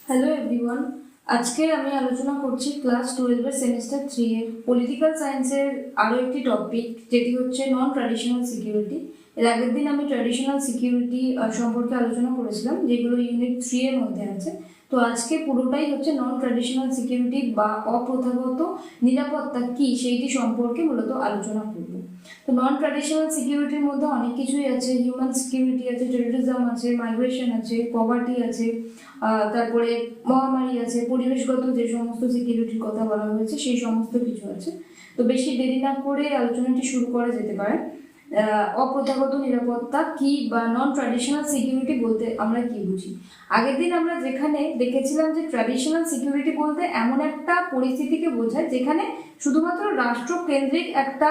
Hello everyone, আজকে আমি আলোচনা করছি ক্লাস 12 এর সেমিস্টার 3 এর পলিটিক্যাল সায়েন্সের আরও একটি টপিক, যেটি হচ্ছে নন ট্র্যাডিশনাল সিকিউরিটি। এর আগের দিন আমি ট্র্যাডিশনাল সিকিউরিটি সম্পর্কে আলোচনা করেছিলাম, যেগুলো ইউনিট 3 এর মধ্যে আছে। তো আজকে পুরোটাই হচ্ছে নন ট্র্যাডিশনাল সিকিউরিটি বা অপ্রথাগত নিরাপত্তা কি সেইটি সম্পর্কে মূলত আলোচনা করব। তো নন ট্র্যাডিশনাল সিকিউরিটির মধ্যে অনেক কিছুই আছে। হিউম্যান সিকিউরিটি আছে, টেররিজম আছে, মাইগ্রেশন আছে, পভার্টি আছে, তারপরে মহামারী আছে, পরিবেশগত যে সমস্ত সিকিউরিটির কথা বলা হয়েছে সেই সমস্ত কিছু আছে। তো বেশি দেরি না করে আলোচনাটি শুরু করা যেতে পারে। অপ্রথাগত নিরাপত্তা কি বা নন ট্র্যাডিশনাল সিকিউরিটি বলতে আমরা কি বুঝি। আগের দিন আমরা যেখানে দেখেছিলাম যে ট্র্যাডিশনাল সিকিউরিটি বলতে এমন একটা পরিস্থিতিকে বোঝায় যেখানে শুধুমাত্র রাষ্ট্রকেন্দ্রিক একটা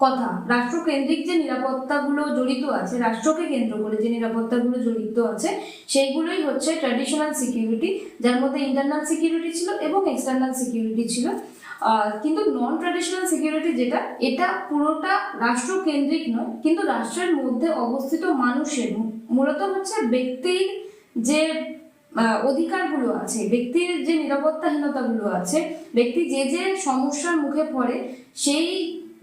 কথা, রাষ্ট্রকেন্দ্রিক যে নিরাপত্তাগুলো জড়িত আছে, রাষ্ট্রকে কেন্দ্র করে যে নিরাপত্তাগুলো জড়িত আছে, সেইগুলোই হচ্ছে ট্র্যাডিশনাল সিকিউরিটি, যার মধ্যে ইন্টারনাল সিকিউরিটি ছিল এবং এক্সটার্নাল সিকিউরিটি ছিল। কিন্তু নন ট্র্যাডিশনাল সিকিউরিটি যেটা, এটা পুরোটা রাষ্ট্রকেন্দ্রিক নয়, কিন্তু রাষ্ট্রের মধ্যে অবস্থিত মানুষের, মূলত হচ্ছে ব্যক্তির যে অধিকারগুলো আছে, ব্যক্তির যে নিরাপত্তাহীনতাগুলো আছে, ব্যক্তি যে যে সমস্যার মুখে পড়ে সেই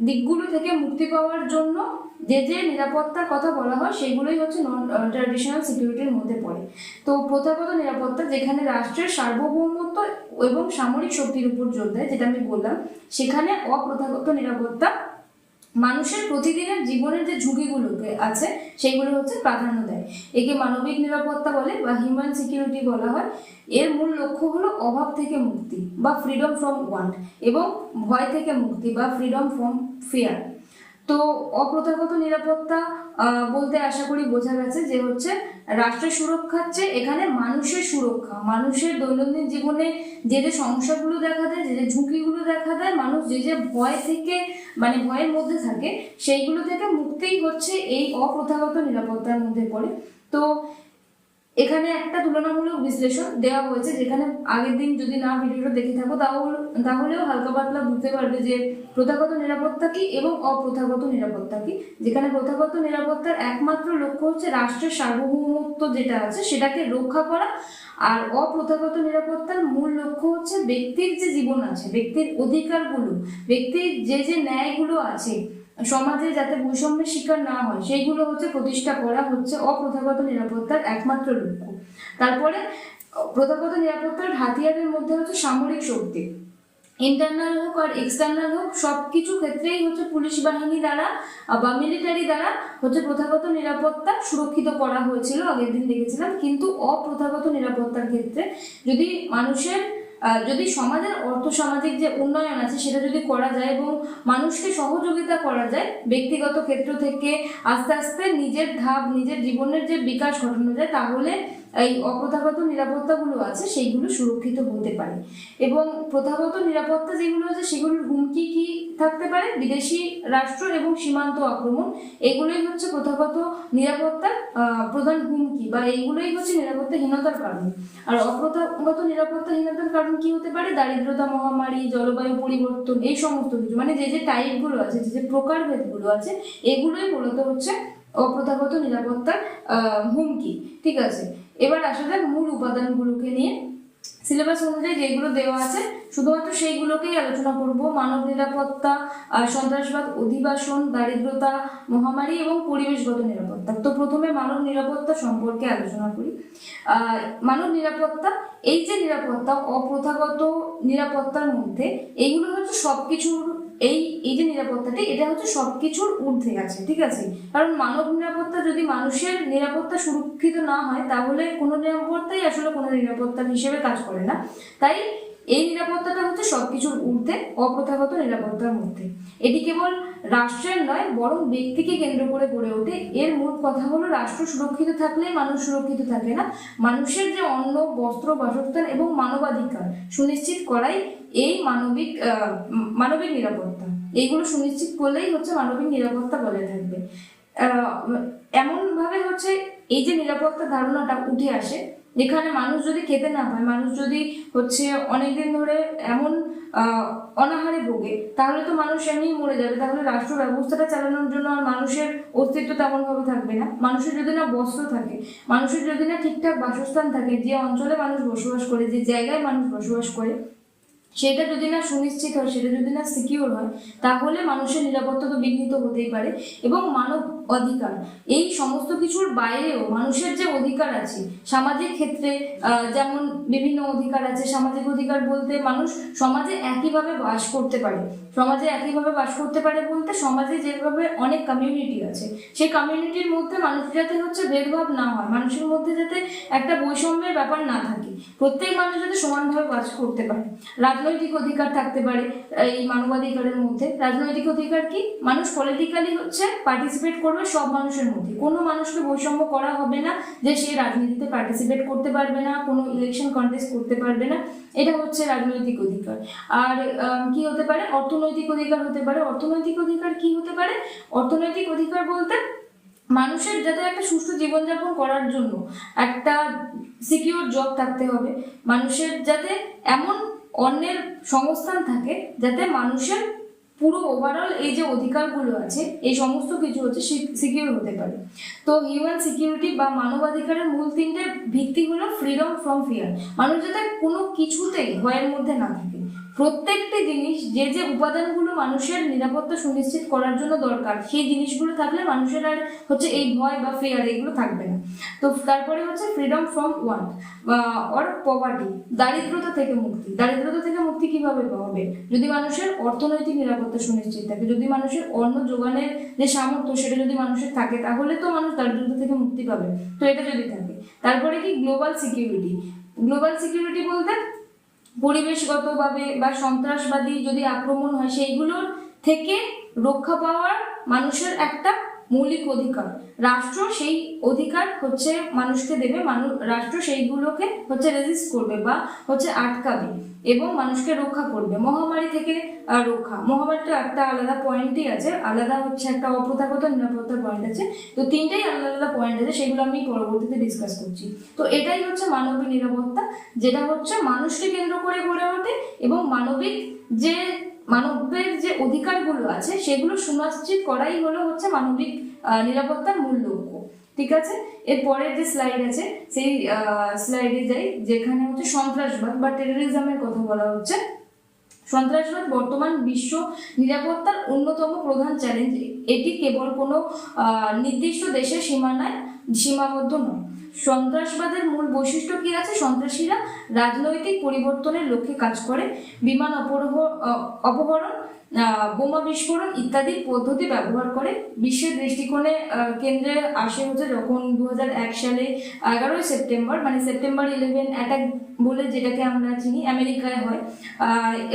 দিকগুলো থেকে মুক্তি পাওয়ার জন্য যে যে নিরাপত্তার কথা বলা হয় সেগুলোই হচ্ছে নন ট্র্যাডিশনাল সিকিউরিটির মধ্যে পড়ে। তো প্রথাগত নিরাপত্তা যেখানে রাষ্ট্রের সার্বভৌমত্ব এবং সামরিক শক্তির উপর জোর দেয়, যেটা আমি বললাম, সেখানে অপ্রথাগত নিরাপত্তা মানুষের প্রতিদিনের জীবনের যে ঝুঁকিগুলোকে আছে সেইগুলো হচ্ছে প্রাধান্য দেয়। একে মানবিক নিরাপত্তা বলে বা হিউম্যান সিকিউরিটি বলা হয়। এর মূল লক্ষ্য হলো অভাব থেকে মুক্তি বা ফ্রিডম ফ্রম ওয়ান্ট, এবং ভয় থেকে মুক্তি বা ফ্রিডম ফ্রম ফিয়ার। তো অপ্রথাগত নিরাপত্তা বলতে আশা করি বোঝা গেছে যে হচ্ছে রাষ্ট্রের সুরক্ষার চেয়ে এখানে মানুষের সুরক্ষা, মানুষের দৈনন্দিন জীবনে যে যে সমস্যাগুলো দেখা দেয়, যে যে ঝুঁকিগুলো দেখা দেয়, মানুষ যে যে ভয় থেকে ভয়ের মধ্যে থাকে, সেইগুলো থেকে মুক্তিই হচ্ছে এই অপ্রথাগত নিরাপত্তার মধ্যে পড়ে। তো এখানে একটা তুলনামূলক বিশ্লেষণ দেওয়া হয়েছে, যেখানে আগের দিন যদি না ভিডিওটা দেখে থাকো তাহলেও হালকা পাতলা বুঝতে পারবে যে প্রথাগত নিরাপত্তা কি এবং অপ্রথাগত নিরাপত্তা কি। যেখানে প্রথাগত নিরাপত্তার একমাত্র লক্ষ্য হচ্ছে রাষ্ট্রের সার্বভৌমত্ব যেটা আছে সেটাকে রক্ষা করা, আর অপ্রথাগত নিরাপত্তার মূল লক্ষ্য হচ্ছে ব্যক্তির যে জীবন আছে, ব্যক্তির অধিকারগুলো, ব্যক্তির যে যে ন্যায়গুলো আছে সমাজে যাতে বৈষম্যের শিকার না হয় সেইগুলো হচ্ছে প্রতিষ্ঠা করা হচ্ছে অপ্রথাগত নিরাপত্তার একমাত্র লক্ষ্য। তারপরে প্রথাগত নিরাপত্তার হাতিয়ারের মধ্যে হচ্ছে সামরিক শক্তি, ইন্টারনাল হোক আর এক্সটার্নাল হোক, সবকিছু ক্ষেত্রেই হচ্ছে পুলিশ বাহিনী দ্বারা বা মিলিটারি দ্বারা হচ্ছে প্রথাগত নিরাপত্তা সুরক্ষিত করা হয়েছিল, আগের দিন দেখেছিলাম। কিন্তু অপ্রথাগত নিরাপত্তার ক্ষেত্রে যদি মানুষের যদি সমাজের অর্থসামাজিক যে উন্নয়ন আছে সেটা যদি করা যায় এবং মানুষকে সহযোগিতা করা যায়, ব্যক্তিগত ক্ষেত্র থেকে আস্তে আস্তে নিজের ধাপ, নিজের জীবনের যে বিকাশ ঘটানো যায়, তাহলে এই অপ্রথাগত নিরাপত্তাগুলো আছে সেইগুলো সুরক্ষিত হতে পারে। এবং প্রথাগত নিরাপত্তা যেগুলো আছে সেগুলোর হুমকি কি থাকতে পারে, বিদেশি রাষ্ট্র এবং সীমান্ত আক্রমণ, এগুলোই হচ্ছে প্রথাগত নিরাপত্তার প্রধান হুমকি বা এইগুলোই হচ্ছে নিরাপত্তাহীনতার কারণ। আর অপ্রথাগত নিরাপত্তাহীনতার কারণ কি হতে পারে, দারিদ্রতা, মহামারী, জলবায়ু পরিবর্তন, এই সমস্ত কিছু, যে যে টাইপগুলো আছে, যে যে প্রকারভেদগুলো আছে, এগুলোই মূলত হচ্ছে অপ্রথাগত নিরাপত্তার হুমকি। ঠিক আছে, এবার আসা যাক মূল উপাদানগুলোকে নিয়ে। সিলেবাস অনুযায়ী যেগুলো দেওয়া আছে শুধুমাত্র সেইগুলোকেই আলোচনা করব। মানব নিরাপত্তা, সন্ত্রাসবাদ, অধিবাসন, দারিদ্রতা, মহামারী এবং পরিবেশগত নিরাপত্তা। তো প্রথমে মানব নিরাপত্তা সম্পর্কে আলোচনা করি। মানব নিরাপত্তা, এই যে নিরাপত্তা অপ্রথাগত নিরাপত্তার মধ্যে, এইগুলো হচ্ছে সবকিছুর, এই যে নিরাপত্তাটি, এটা হচ্ছে সবকিছুর ঊর্ধ্বে আছে। ঠিক আছে, কারণ মানব নিরাপত্তা যদি মানুষের নিরাপত্তা সুরক্ষিত না হয় তাহলে কোনো নিরাপত্তাই আসলে কোনো নিরাপত্তার হিসেবে কাজ করে না। তাই এই নিরাপত্তাটা হচ্ছে সবকিছুর ঊর্ধ্বে অপ্রথাগত নিরাপত্তার মধ্যে। এটি কেবল রাষ্ট্রের নয় বরং ব্যক্তিকে কেন্দ্র করে গড়ে ওঠে। এর মূল কথা হলো রাষ্ট্র সুরক্ষিত থাকলেই মানুষ সুরক্ষিত থাকে না, মানুষের যে অন্ন, বস্ত্র, বাসস্থান এবং মানবাধিকার সুনিশ্চিত করাই এই মানবিক নিরাপত্তা। এইগুলো সুনিশ্চিত করলেই হচ্ছে মানবিক নিরাপত্তা বজায় থাকবে। এমন ভাবে হচ্ছে এই যে নিরাপত্তা ধারণাটা উঠে আসে যেখানে মানুষ যদি খেতে না পায়, মানুষ যদি হচ্ছে অনেকদিন ধরে এমন অনাহারে ভোগে, তাহলে তো মানুষ এমনি মরে যাবে। তাহলে রাষ্ট্র ব্যবস্থাটা চালানোর জন্য আর মানুষের অস্তিত্ব তেমন ভাবে থাকবে না। মানুষের যদি না বস্ত্র থাকে, মানুষের যদি না ঠিকঠাক বাসস্থান থাকে, যে অঞ্চলে মানুষ বসবাস করে, যে জায়গায় মানুষ বসবাস করে, সেটা যদি না সুনিশ্চিত হয়, সেটা যদি না সিকিউর হয়, তাহলে মানুষের নিরাপত্তা তো বিঘ্নিত হতেই পারে। এবং মানব অধিকার, এই সমস্ত কিছুর বাইরেও মানুষের যে অধিকার আছে সামাজিক ক্ষেত্রে, যেমন বিভিন্ন অধিকার আছে। সামাজিক অধিকার বলতে মানুষ সমাজে একইভাবে বাস করতে পারে। সমাজে একইভাবে বাস করতে পারে বলতে সমাজে যেভাবে অনেক কমিউনিটি আছে, সেই কমিউনিটির মধ্যে মানুষ যাতে হচ্ছে ভেদভাব না হয়, মানুষের মধ্যে যাতে একটা বৈষম্যের ব্যাপার না থাকে, প্রত্যেক মানুষ যাতে সমানভাবে বাস করতে পারে। রাজনৈতিক অধিকার থাকতে পারে এই মানবাধিকারের মধ্যে। রাজনৈতিক অধিকার কি? মানুষ পলিটিক্যালি হচ্ছে পার্টিসিপেট করবে সব মানুষের মধ্যে, কোনো মানুষকে বৈষম্য করা হবে না যে সে রাজনীতিতে পার্টিসিপেট করতে পারবে না, কোনো ইলেকশন কন্টেস্ট করতে পারবে না। এটা হচ্ছে রাজনৈতিক অধিকার। আর কি হতে পারে? অর্থনৈতিক অধিকার হতে পারে। অর্থনৈতিক অধিকার কি হতে পারে? অর্থনৈতিক অধিকার বলতে মানুষের যাতে একটা সুষ্ঠু জীবনযাপন করার জন্য একটা সিকিউর জব থাকতে হবে, মানুষের যাতে এমন অন্যের সংস্থান থাকে যাতে মানুষের পুরো ওভারঅল এই যে অধিকারগুলো আছে এই সমস্ত কিছু হচ্ছে সিকিউর হতে পারে। তো হিউম্যান সিকিউরিটি বা মানবাধিকারের মূল তিনটে ভিত্তি হলো ফ্রিডম ফ্রম ফিয়ার, মানুষ যাতে কোনো কিছুতেই ভয়ের মধ্যে না থাকে। প্রত্যেকটি জিনিস, যে যে উপাদানগুলো মানুষের নিরাপত্তা সুনিশ্চিত করার জন্য দরকার, সেই জিনিসগুলো থাকলে মানুষের আর হচ্ছে এই ভয় বা ফিয়ার এগুলো থাকবে না। তো তারপরে হচ্ছে freedom from want or poverty, দারিদ্রতা থেকে মুক্তি। দারিদ্রতা থেকে মুক্তি কিভাবে হবে? যদি মানুষের অর্থনৈতিক নিরাপত্তা সুনিশ্চিত থাকে, যদি মানুষের অন্ন যোগানের যে সামর্থ্য সেটা যদি মানুষের থাকে, তাহলে তো মানুষ দারিদ্রতা থেকে মুক্তি পাবে। তো এটা যদি থাকে, তারপরে কি গ্লোবাল সিকিউরিটি। গ্লোবাল সিকিউরিটি বলতে পরিবেশগতভাবে বা সন্ত্রাসবাদী যদি আক্রমণ হয় সেইগুলোর থেকে রক্ষা পাওয়ার মানুষের একটা মৌলিক অধিকার। রাষ্ট্র সেই অধিকার হচ্ছে মানুষকে দেবে, রাষ্ট্র সেইগুলোকে হচ্ছে রেজিস্ট করবে বা হচ্ছে আটকাবে এবং মানুষকে রক্ষা করবে। মহামারী থেকে রক্ষা, মহামারীটা একটা আলাদা পয়েন্টই আছে, আলাদা হচ্ছে একটা অপ্রথাগত নিরাপত্তার পয়েন্ট আছে। তো তিনটেই আলাদা আলাদা পয়েন্ট আছে, সেগুলো আমি পরবর্তীতে ডিসকাস করছি। তো এটাই হচ্ছে মানবিক নিরাপত্তা, যেটা হচ্ছে মানুষকে কেন্দ্র করে গড়ে ওঠে এবং মানবের যে অধিকারগুলো আছে সেগুলো সুনিশ্চিত করাই হলো হচ্ছে মানবিক নিরাপত্তার মূল লক্ষ্য। ঠিক আছে, এর পরের যে স্লাইড আছে সেই স্লাইডে যাই, যেখানে হচ্ছে সন্ত্রাসবাদ বা টেররিজমের কথা বলা হচ্ছে। সন্ত্রাসবাদ বর্তমান বিশ্ব নিরাপত্তার অন্যতম প্রধান চ্যালেঞ্জ। এটি কেবল কোনো নির্দিষ্ট দেশের সীমানায় সীমাবদ্ধ নয়। সন্ত্রাসবাদের মূল বৈশিষ্ট্য কি আছে? সন্ত্রাসীরা রাজনৈতিক পরিবর্তনের লক্ষ্যে কাজ করে, বিমান অপহরণ, বোমা বিস্ফোরণ ইত্যাদি পদ্ধতি ব্যবহার করে। বিশ্বের দৃষ্টিকোণে কেন্দ্রে আসে হচ্ছে যখন 2001 সালে 11ই সেপ্টেম্বর, মানে সেপ্টেম্বর 11 অ্যাটাক বলে যেটাকে আমরা চিনি, আমেরিকায় হয়।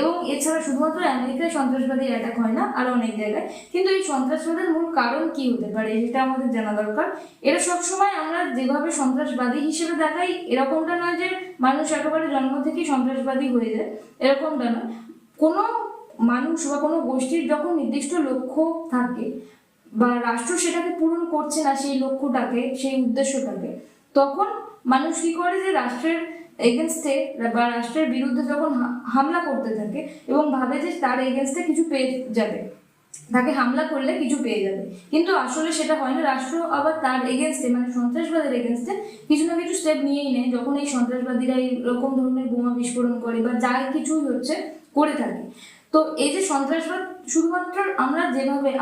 এবং এছাড়া শুধুমাত্র আমেরিকায় সন্ত্রাসবাদী অ্যাটাক হয় না, আরো অনেক জায়গায়। কিন্তু এই সন্ত্রাসবাদের মূল কারণ কি হতে পারে সেটা আমাদের জানা দরকার। এটা সবসময় আমরা যেভাবে সন্ত্রাসবাদী হিসেবে দেখাই এরকমটা নয় যে মানুষ একেবারে জন্ম থেকেই সন্ত্রাসবাদী হয়ে যায়, এরকমটা নয়। কোনো মানুষ বা কোনো গোষ্ঠীর যখন নির্দিষ্ট লক্ষ্য থাকে বা রাষ্ট্র সেটাকে পূরণ করছে না সেই লক্ষ্যটাকে, সেই উদ্দেশ্যটাকে, তখন মানুষ কি করে যে রাষ্ট্রের এগেনস্টে বা রাষ্ট্রের বিরুদ্ধে যখন হামলা করতে থাকে এবং ভাবে যে তার এগেনস্টে কিছু পেয়ে যাবে, তাকে হামলা করলে কিছু পেয়ে যাবে, কিন্তু আসলে সেটা হয় না। রাষ্ট্র আবার তার এগেনস্টে মানে সন্ত্রাসবাদের এগেনস্টে কিছু না কিছু স্টেপ নিয়েই নেয় যখন এই সন্ত্রাসবাদীরা এরকম ধরনের বোমা বিস্ফোরণ করে বা যা কিছুই হচ্ছে করে থাকে। তো এই যে সন্ত্রাসবাদ শুধুমাত্র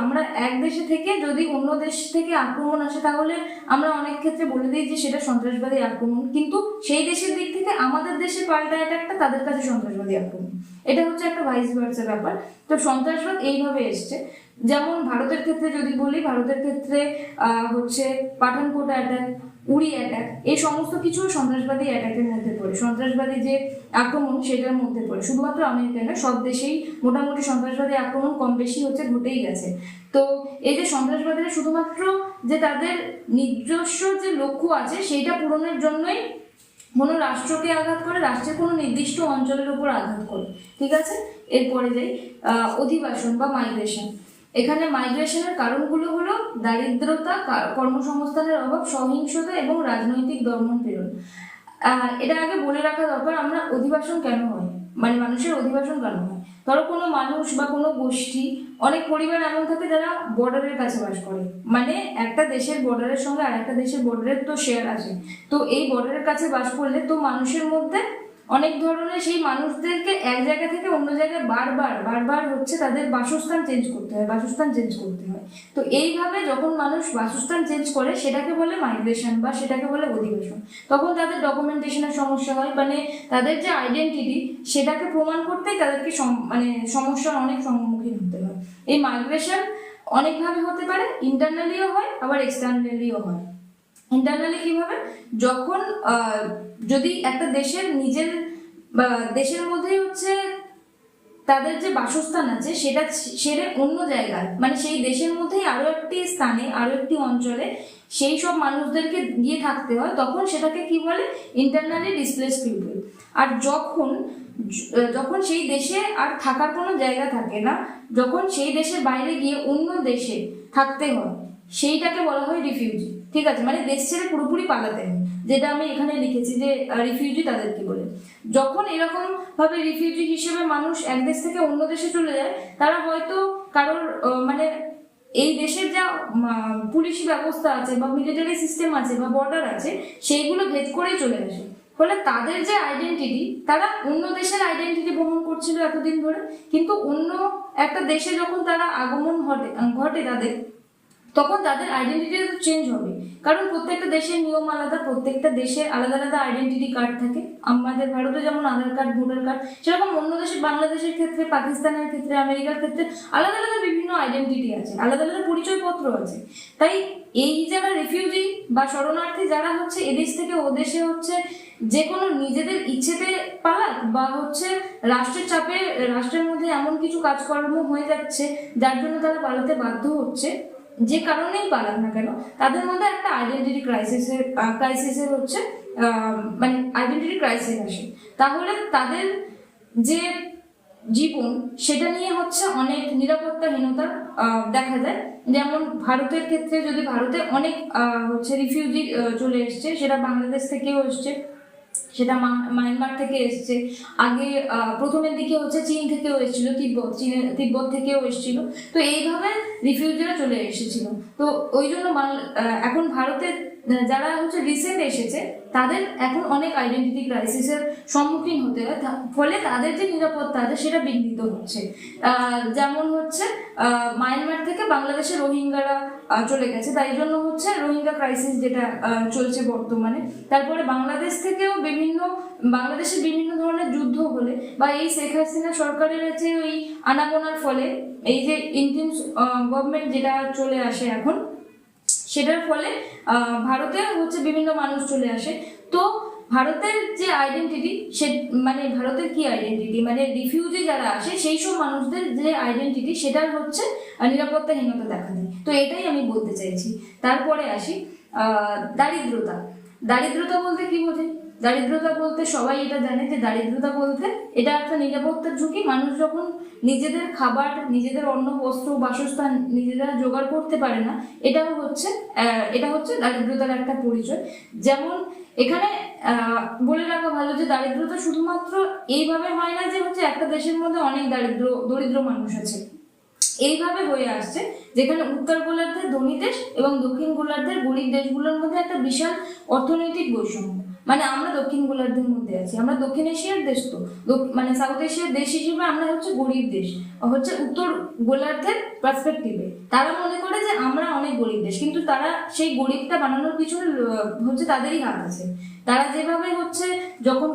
আমরা এক দেশে থেকে যদি অন্য দেশ থেকে আক্রমণ আসে তাহলে আমরা অনেক ক্ষেত্রে বলে দিই যে সেটা সন্ত্রাসবাদী আক্রমণ, কিন্তু সেই দেশের দিক থেকে আমাদের দেশে পাল্টা অ্যাটাকটা তাদের কাছে সন্ত্রাসবাদী আক্রমণ। এটা হচ্ছে একটা ভাইস ভার্সা ব্যাপার। তো সন্ত্রাসবাদ এইভাবে এসছে। যেমন ভারতের ক্ষেত্রে যদি বলি, ভারতের ক্ষেত্রে হচ্ছে পাঠানকোট অ্যাটাক, উড়ি অ্যাটাক, এই সমস্ত কিছু সন্ত্রাসবাদী অ্যাটাকের মধ্যে পড়ে, সন্ত্রাসবাদী যে আক্রমণ সেটার মধ্যে পড়ে। শুধুমাত্র আমেরিকা নয়, সব দেশেই মোটামুটি সন্ত্রাসবাদী আক্রমণ কম বেশি হচ্ছে, ঘটেই গেছে। তো এই যে সন্ত্রাসবাদীরা শুধুমাত্র যে তাদের নিজস্ব যে লক্ষ্য আছে সেইটা পূরণের জন্যই কোনো রাষ্ট্রকে আঘাত করে, রাষ্ট্রের কোনো নির্দিষ্ট অঞ্চলের উপর আঘাত করে। ঠিক আছে, এরপরে যাই অধিবাসন বা মাইগ্রেশন। এখানে মাইগ্রেশনের কারণগুলো হলো দারিদ্রতা, কর্মসংস্থানের অভাব, সহিংসতা এবং রাজনৈতিক দমনপীড়ন। এটা আগে বলে রাখা দরকার, আমরা অধিবাসন কেন হয়, মানে মানুষের অধিবাসন কেন হয়। ধরো কোনো মানুষ বা কোনো গোষ্ঠী, অনেক পরিবার এমন থাকে যারা বর্ডারের কাছে বাস করে, মানে একটা দেশের বর্ডারের সঙ্গে আর একটা দেশের বর্ডারের তো শেয়ার আছে। তো এই বর্ডারের কাছে বাস করলে তো মানুষের মধ্যে অনেক ধরনের সেই মানুষদেরকে এক জায়গা থেকে অন্য জায়গায় বারবার বারবার হচ্ছে তাদের বাসস্থান চেঞ্জ করতে হয়। তো এইভাবে যখন মানুষ বাসস্থান চেঞ্জ করে সেটাকে বলে মাইগ্রেশন বা সেটাকে বলে অধিবাসন। তখন তাদের ডকুমেন্টেশনের সমস্যা হয়, মানে তাদের যে আইডেন্টিটি সেটাকে প্রমাণ করতেই তাদেরকে মানে সমস্যার অনেক সম্মুখীন হতে হয়। এই মাইগ্রেশন অনেকভাবে হতে পারে, ইন্টারনালিও হয় আবার এক্সটার্নালিও হয়। ইন্টারনালি কিভাবে, যখন যদি একটা দেশের নিজের দেশের মধ্যেই হচ্ছে তাদের যে বাসস্থান আছে সেটা সেরে অন্য জায়গায়, মানে সেই দেশের মধ্যেই আরো একটি স্থানে আরো একটি অঞ্চলে সেই সব মানুষদেরকে গিয়ে থাকতে হয়, তখন সেটাকে কি বলে, ইন্টারনালি ডিসপ্লেসড পিপল। আর যখন যখন সেই দেশে আর থাকার কোনো জায়গা থাকে না, যখন সেই দেশের বাইরে গিয়ে অন্য দেশে থাকতে হয়, সেইটাকে বলা হয় রিফিউজি। ঠিক আছে, মানে দেশ ছেড়ে পুরোপুরি পালাতে হয়, যেটা আমি এখানে লিখেছি যে রিফিউজি তাদেরকে বলে। যখন এরকম ভাবে রিফিউজি হিসেবে মানুষ এক দেশ থেকে অন্য দেশে চলে যায়, তারা হয়তো কারোর মানে এই দেশের যা পুলিশি ব্যবস্থা আছে বা মিলিটারি সিস্টেম আছে বা বর্ডার আছে সেইগুলো ভেদ করেই চলে আসে। ফলে তাদের যে আইডেন্টিটি, তারা অন্য দেশের আইডেন্টিটি বহন করছিল এতদিন ধরে, কিন্তু অন্য একটা দেশে যখন তারা আগমন ঘটে তাদের, তখন তাদের আইডেন্টিটি চেঞ্জ হবে। কারণ প্রত্যেকটা দেশের নিয়ম আলাদা, প্রত্যেকটা দেশের আলাদা আলাদা আইডেন্টিটি কার্ড থাকে। আমাদের ভারতে যেমন আধার কার্ড, ভোটার কার্ড, সেরকম অন্য দেশে, বাংলাদেশের ক্ষেত্রে, পাকিস্তানের ক্ষেত্রে, আমেরিকার ক্ষেত্রে আলাদা আলাদা বিভিন্ন আইডেন্টিটি আছে, আলাদা আলাদা পরিচয়পত্র আছে। তাই এই যারা রিফিউজি বা শরণার্থী যারা হচ্ছে এদেশ থেকে ও দেশে হচ্ছে যে কোনো নিজেদের ইচ্ছেতে পালাক বা হচ্ছে রাষ্ট্রের চাপে, রাষ্ট্রের মধ্যে এমন কিছু কাজকর্ম হয়ে যাচ্ছে যার জন্য তারা পালাতে বাধ্য হচ্ছে, যে কারণেই পালাক না কেন, তাদের মধ্যে একটা আইডেন্টিটি ক্রাইসিসের হচ্ছে মানে আইডেন্টিটি ক্রাইসিস আসে। তাহলে তাদের যে জীবন সেটা নিয়ে হচ্ছে অনেক নিরাপত্তাহীনতা দেখা যায়। যেমন ভারতের ক্ষেত্রে, যদি ভারতে অনেক হচ্ছে রিফিউজি চলে এসছে, সেটা বাংলাদেশ থেকেও এসছে, সেটা মায়ানমার থেকে এসছে, আগে প্রথমের দিকে হচ্ছে চীন থেকেও এসেছিল, তিব্বত থেকেও এসেছিল। তো এইভাবে রিফিউজিরা চলে এসেছিল। তো ওই জন্য এখন ভারতে যারা হচ্ছে রিসেন্ট এসেছে তাদের এখন অনেক আইডেন্টিটি ক্রাইসিসের সম্মুখীন হতে হয়, ফলে তাদের যে নিরাপত্তা আছে সেটা বিঘ্নিত হচ্ছে। যেমন হচ্ছে মায়ানমার থেকে বাংলাদেশে রোহিঙ্গারা চলে গেছে, তাই জন্য হচ্ছে রোহিঙ্গা ক্রাইসিস যেটা চলছে বর্তমানে। তারপরে বাংলাদেশের বিভিন্ন ধরনের যুদ্ধ হলে বা এই শেখ হাসিনা সরকারের যে ওই আনাগোনার ফলে, এই যে ইন্ডিয়ান গভর্নমেন্ট যেটা চলে আসে এখন, সেটার ফলে ভারতে হচ্ছে বিভিন্ন মানুষ চলে আসে। তো ভারতের যে আইডেন্টিটি, সে মানে ভারতের কি আইডেন্টিটি, মানে রিফিউজি যারা আসে সেই সব মানুষদের যে আইডেন্টিটি সেটার হচ্ছে নিরাপত্তাহীনতা দেখা দেয়। তো এটাই আমি বলতে চাইছি। তারপরে আসি দারিদ্রতা বলতে কি বোঝে? দারিদ্রতা বলতে সবাই এটা জানে যে দারিদ্রতা বলতে এটা একটা নিরাপত্তার ঝুঁকি। মানুষ যখন নিজেদের খাবার, নিজেদের অন্ন, বস্ত্র, বাসস্থান নিজেরা জোগাড় করতে পারে না, এটা হচ্ছে দারিদ্রতার একটা পরিচয়। যেমন এখানে বলে রাখা ভালো যে দারিদ্রতা শুধুমাত্র এইভাবে হয় না যে হচ্ছে একটা দেশের মধ্যে অনেক দরিদ্র মানুষ আছে, এইভাবে হয়ে আসছে যেখানে উত্তর গোলার্ধের ধনী দেশ এবং দক্ষিণ গোলার্ধের গরিব দেশগুলোর মধ্যে একটা বিশাল অর্থনৈতিক বৈষম্য। মানে আমরা দক্ষিণ গোলার্ধের মধ্যে আছি, আমরা দক্ষিণ এশিয়ার দেশ, তো মানে সাউথ এশিয়ার দেশ হিসেবে আমরা হচ্ছে গরিব দেশ, হচ্ছে উত্তর গোলার্ধের পার্সপেক্টিভে তারা মনে করে যে আমরা অনেক গরিব দেশ, কিন্তু তারা সেই গরিবটা বানানোর পিছনে হচ্ছে তাদেরই হাত আছে। তারা যেভাবে হচ্ছে যখন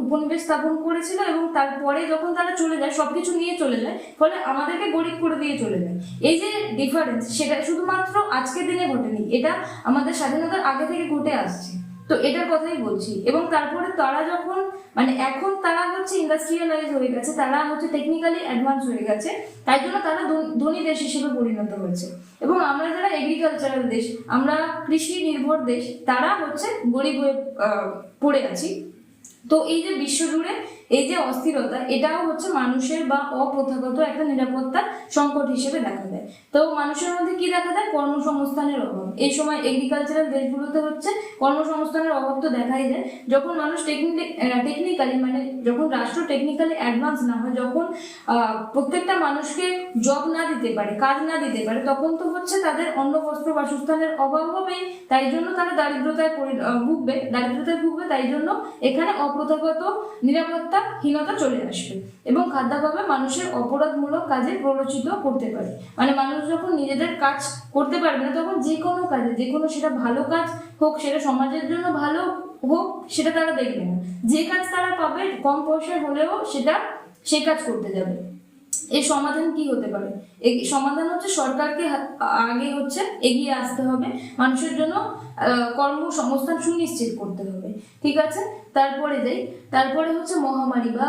উপনিবেশ স্থাপন করেছিল এবং তারপরে যখন তারা চলে যায়, সবকিছু নিয়ে চলে যায়, ফলে আমাদেরকে গরিব করে দিয়ে চলে যায়। এই যে ডিফারেন্স, সেটা শুধুমাত্র আজকের দিনে ঘটেনি, এটা আমাদের স্বাধীনতার আগে থেকে ঘটে আসছে। তো এটার কথাই বলছি। এবং তারপরে তারা যখন মানে এখন তারা হচ্ছে ইন্ডাস্ট্রিয়ালাইজ হয়ে গেছে, তারা হচ্ছে টেকনিক্যালি অ্যাডভান্স হয়ে গেছে, তাই জন্য তারা ধনী দেশ হিসেবে পরিণত হয়েছে। এবং আমরা যারা এগ্রিকালচারাল দেশ, আমরা কৃষি নির্ভর দেশ, তারা হচ্ছে গরিব হয়ে পড়ে আছি। তো এই যে বিশ্বজুড়ে এই যে অস্থিরতা, এটাও হচ্ছে মানুষের বা অপ্রথাগত একটা নিরাপত্তা সংকট হিসেবে দেখা দেয়। তো মানুষের মধ্যে কি দেখা দেয়? কর্মসংস্থানের অভাব। এই সময় এগ্রিকালচারাল দেশগুলোতে হচ্ছে কর্মসংস্থানের অভাব তো দেখাই যায়। যখন মানুষ টেকনিক্যালি মানে যখন রাষ্ট্র টেকনিক্যালি অ্যাডভান্স না হয়, যখন প্রত্যেকটা মানুষকে জব না দিতে পারে, কাজ না দিতে পারে, তখন তো হচ্ছে তাদের অন্ন বস্ত্র বাসস্থানের অভাব হবে। তাই জন্য তারা দারিদ্রতায় ভুগবে। তাই জন্য এখানে অপ্রথাগত নিরাপত্তাহীনতা চলে আসবে এবং খাদ্যাভাবে মানুষের অপরাধমূলক কাজে প্ররোচিত করতে পারে। মানে মানুষ যখন নিজেদের কাজ করতে পারবে না, তখন যে কোনো কাজে, যে কোনো সেটা ভালো কাজ হোক, সেটা সমাজের জন্য ভালো হোক, সেটা তারা দেখবে না। যে কাজ তারা পাবে কম পয়সায় হলেও সেই কাজ করতে যাবে। এর সমাধান কি হতে পারে? সমাধান হচ্ছে সরকারকে আগে হচ্ছে এগিয়ে আসতে হবে, মানুষের জন্য কর্মসংস্থান সুনিশ্চিত করতে হবে। ঠিক আছে, তারপরে হচ্ছে মহামারী বা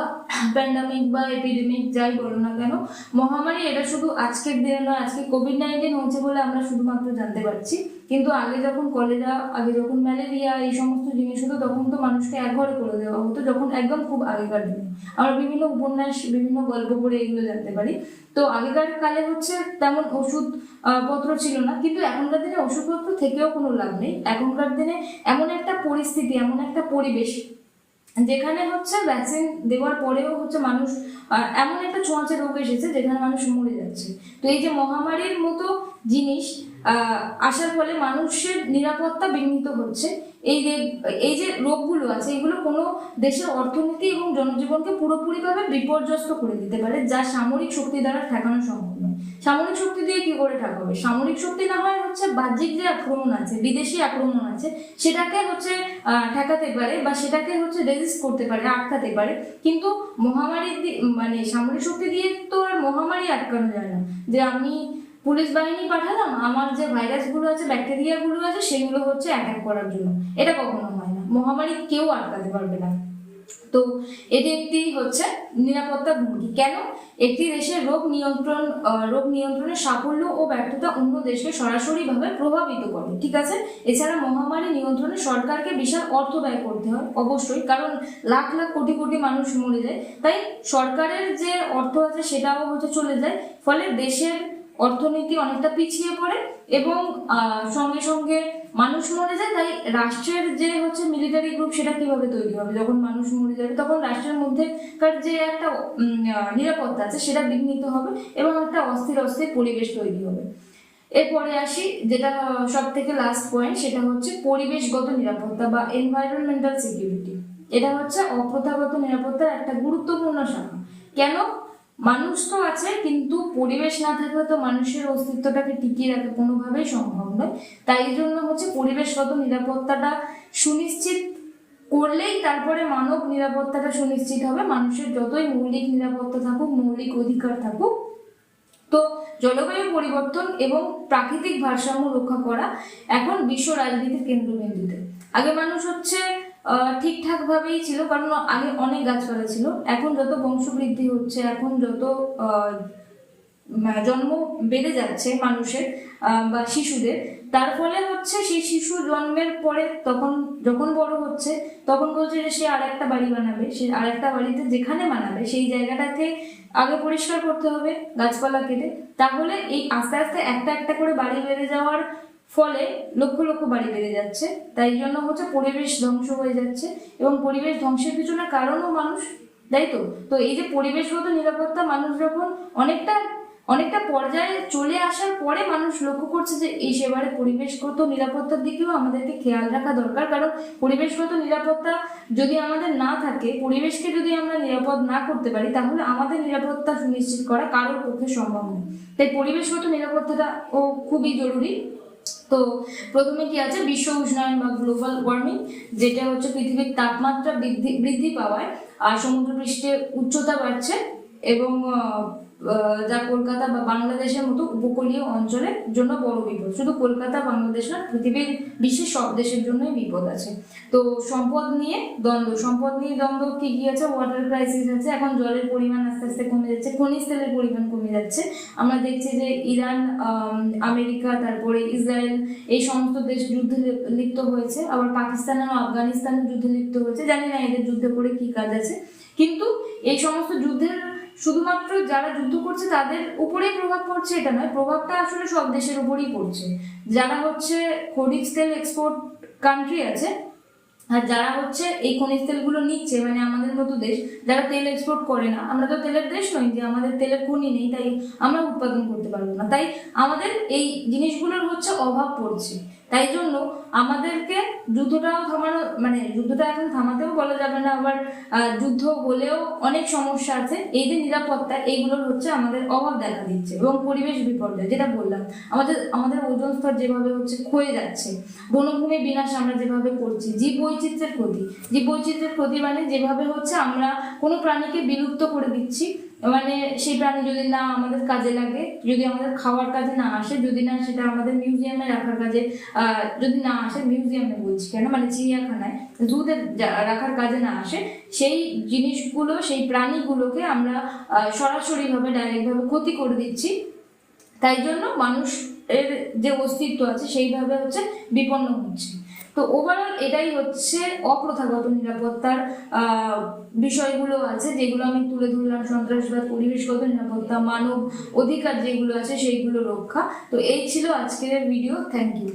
প্যান্ডামিক বা এপিডেমিক যাই বলো না কেন, মহামারী এটা শুধু আজকের দিনে নয়। আজকে কোভিড-19 হচ্ছে বলে আমরা শুধুমাত্র জানতে পারছি, কিন্তু আগে যখন কলেরা, আগে যখন ম্যালেরিয়া, এই সমস্ত জিনিস হতো, তখন তো মানুষকে একঘরে করে দেওয়া হতো। যখন একদম খুব আগেকার দিনে আমরা বিভিন্ন উপন্যাস, বিভিন্ন গল্প পড়ে এগুলো জানতে পারি। তো আগেকার কালে হচ্ছে তেমন ওষুধ পত্র ছিল না, কিন্তু এখনকার দিনে ওষুধপত্র থেকেও কোনো লাভ নেই। এখনকার দিনে এমন একটা পরিস্থিতি, এমন একটা পরিবেশ, যেখানে হচ্ছে ভ্যাকসিন দেওয়ার পরেও হচ্ছে মানুষ, এমন একটা ছোঁয়াচে রোগ এসেছে যেখানে মানুষ মরে যাচ্ছে। তো এই যে মহামারীর মতো জিনিস আসার ফলে মানুষের নিরাপত্তা বিঘ্নিত হচ্ছে। এই যে রোগগুলো আছে, এগুলো কোনো দেশের অর্থনীতি এবং জনজীবনকে পুরোপুরিভাবে বিপর্যস্ত করে দিতে পারে, যা সামরিক শক্তি দ্বারা ঠেকানো সম্ভব নয়। সামরিক শক্তি দিয়ে কি করে ঠেকাবে? সামরিক শক্তি না হয় হচ্ছে বাহ্যিক যে আক্রমণ আছে, বিদেশি আক্রমণ আছে, সেটাকে হচ্ছে ঠেকাতে পারে বা সেটাকে হচ্ছে রেজিস্ট করতে পারে, আটকাতে পারে। কিন্তু মহামারী মানে সামরিক শক্তি দিয়ে তো আর মহামারী আটকানো যায় না। যে আমি পুলিশ বাহিনী পাঠালাম, আমার যে ভাইরাসগুলো আছে, ব্যাকটেরিয়াগুলো আছে, সেগুলো হচ্ছে অ্যাটাক করার জন্য, এটা কখনো হয় না। মহামারী কেউ আটকাতে পারবে না। তো এটি একটি হচ্ছে নিরাপত্তা হুমকি। কেন? একটি দেশের রোগ নিয়ন্ত্রণের সাফল্য ও ব্যর্থতা অন্য দেশকে সরাসরিভাবে প্রভাবিত করে। ঠিক আছে, এছাড়া মহামারী নিয়ন্ত্রণে সরকারকে বিশাল অর্থ ব্যয় করতে হয় অবশ্যই, কারণ লাখ লাখ কোটি কোটি মানুষ মরে যায়। তাই সরকারের যে অর্থ আছে সেটাও হচ্ছে চলে যায়, ফলে দেশের অর্থনীতি অনেকটা পিছিয়ে পড়ে এবং সঙ্গে সঙ্গে মানুষ মরে যায়। তাই রাষ্ট্রের যে হচ্ছে মিলিটারি গ্রুপ, সেটা কিভাবে তৈরি হবে? যখন মানুষ মরে যাবে, তখন রাষ্ট্রের মধ্যেকার যে একটা নিরাপত্তা আছে, সেটা বিঘ্নিত হবে এবং একটা অস্থির পরিবেশ তৈরি হবে। এরপরে আসি, যেটা সব থেকে লাস্ট পয়েন্ট, সেটা হচ্ছে পরিবেশগত নিরাপত্তা বা এনভায়রনমেন্টাল সিকিউরিটি। এটা হচ্ছে অপ্রথাগত নিরাপত্তার একটা গুরুত্বপূর্ণ শাখা। কেন? মানুষ তো আছে, কিন্তু পরিবেশ না থাকলে তো মানুষের অস্তিত্বটাকে টিকিয়ে রাখা কোনোভাবেই সম্ভব নয়। তাই জন্য হচ্ছে পরিবেশগত নিরাপত্তাটা সুনিশ্চিত করলেই তারপরে মানব নিরাপত্তাটা সুনিশ্চিত হবে। মানুষের যতই মৌলিক নিরাপত্তা থাকুক, মৌলিক অধিকার থাকুক, তো জলবায়ু পরিবর্তন এবং প্রাকৃতিক ভারসাম্য রক্ষা করা এখন বিশ্ব রাজনীতির কেন্দ্রবিন্দুতে। আগে মানুষ হচ্ছে ঠিকঠাক ভাবেই ছিল, কারণ আগে অনেক গাছপালা ছিল। এখন যত বংশবৃদ্ধি হচ্ছে, এখন যত জন্ম বেড়ে যাচ্ছে মানুষের বা শিশুদের, তার ফলে হচ্ছে সেই শিশু জন্মের পরে তখন যখন বড় হচ্ছে, তখন বলছে যে সে আরেকটা বাড়ি বানাবে, সে আরেকটা বাড়িতে যেখানে বানাবে সেই জায়গাটাকে আগে পরিষ্কার করতে হবে গাছপালা কেটে। তাহলে এই আস্তে আস্তে একটা একটা করে বাড়ি বেড়ে যাওয়ার ফলে লক্ষ লক্ষ বাড়ি বেড়ে যাচ্ছে। তাই জন্য হচ্ছে পরিবেশ ধ্বংস হয়ে যাচ্ছে এবং পরিবেশ ধ্বংসের পিছনে কারণও মানুষ, তাই তো। তো এই যে পরিবেশগত নিরাপত্তা, মানুষ যখন অনেকটা পর্যায়ে চলে আসার পরে মানুষ লক্ষ্য করছে যে এই সেবারে পরিবেশগত নিরাপত্তার দিকেও আমাদেরকে খেয়াল রাখা দরকার। কারণ পরিবেশগত নিরাপত্তা যদি আমাদের না থাকে, পরিবেশকে যদি আমরা নিরাপদ না করতে পারি, তাহলে আমাদের নিরাপত্তা সুনিশ্চিত করা কারোর পক্ষে সম্ভব নয়। তাই পরিবেশগত নিরাপত্তাটা খুবই জরুরি। তো প্রথমে কি আছে? বিশ্ব উষ্ণায়ন বা গ্লোবাল ওয়ার্মিং, যেটা হচ্ছে পৃথিবীর তাপমাত্রা বৃদ্ধি পাওয়ায় আর সমুদ্রপৃষ্ঠের উচ্চতা বাড়ছে এবং যা কলকাতা বা বাংলাদেশের মতো উপকূলীয় অঞ্চলের জন্য বড় বিপদ। শুধু কলকাতা বাংলাদেশ না, পৃথিবীর বিশ্বের সব দেশের জন্যই বিপদ আছে। তো সম্পদ নিয়ে দ্বন্দ্ব কি কি আছে? ওয়াটার ক্রাইসিস আছে, এখন জলের পরিমাণ আস্তে আস্তে কমে যাচ্ছে, খনিজ তেলের পরিমাণ কমে যাচ্ছে। আমরা দেখছি যে ইরান, আমেরিকা, তারপরে ইসরায়েল, এই সমস্ত দেশ যুদ্ধে লিপ্ত হয়েছে। আবার পাকিস্তান ও আফগানিস্তানও যুদ্ধে লিপ্ত হয়েছে। জানি না এদের যুদ্ধে করে কি কাজ আছে, কিন্তু এই সমস্ত যুদ্ধের শুধুমাত্র যারা যুদ্ধ করছে তাদের উপরেই প্রভাব পড়ছে এটা নয়, প্রভাবটা আসলে সব দেশের উপরেই পড়ছে। যারা হচ্ছে খনিজ তেল এক্সপোর্ট কান্ট্রি আছে, আর যারা হচ্ছে এই খনিজ তেলগুলো নিচ্ছে, মানে আমাদের মতো দেশ যারা তেল এক্সপোর্ট করে না, আমরা তো তেলের দেশ নই যে আমাদের তেলের খনি নেই তাই আমরা উৎপাদন করতে পারবো না, তাই আমাদের এই জিনিসগুলোর হচ্ছে অভাব পড়ছে। তাই জন্য আমাদেরকে যুদ্ধটাও থামানো, মানে যুদ্ধটা এখন থামাতেও বলা যাবে না, আবার যুদ্ধ হলেও অনেক সমস্যা আছে। এই যে নিরাপত্তা, এইগুলোর হচ্ছে আমাদের অভাব দেখা দিচ্ছে। এবং পরিবেশ বিপর্যয়, যেটা বললাম, আমাদের ওজোন স্তর যেভাবে হচ্ছে ক্ষয়ে যাচ্ছে, বনভূমি বিনাশ আমরা যেভাবে করছি, জীব বৈচিত্র্যের ক্ষতি মানে যেভাবে হচ্ছে আমরা কোনো প্রাণীকে বিলুপ্ত করে দিচ্ছি, মানে সেই প্রাণী যদি না আমাদের কাজে লাগে, যদি আমাদের খাওয়ার কাজে না আসে, যদি না সেটা আমাদের মিউজিয়ামে রাখার কাজে যদি না আসে, মিউজিয়ামে বলছি কেন, মানে চিড়িয়াখানায় জুতে রাখার কাজে না আসে, সেই জিনিসগুলো, সেই প্রাণীগুলোকে আমরা সরাসরিভাবে ডাইরেক্টভাবে ক্ষতি করে দিচ্ছি। তাই জন্য মানুষ এর যে অস্তিত্ব আছে সেইভাবে হচ্ছে বিপন্ন হচ্ছে। তো ওভারঅল এটাই হচ্ছে অপ্রথাগত নিরাপত্তার বিষয়গুলো আছে যেগুলো আমি তুলে ধরলাম, সন্ত্রাসবাদ, পরিবেশগত নিরাপত্তা, মানব অধিকার যেগুলো আছে সেইগুলো রক্ষা। তো এই ছিল আজকের ভিডিও। Thank you.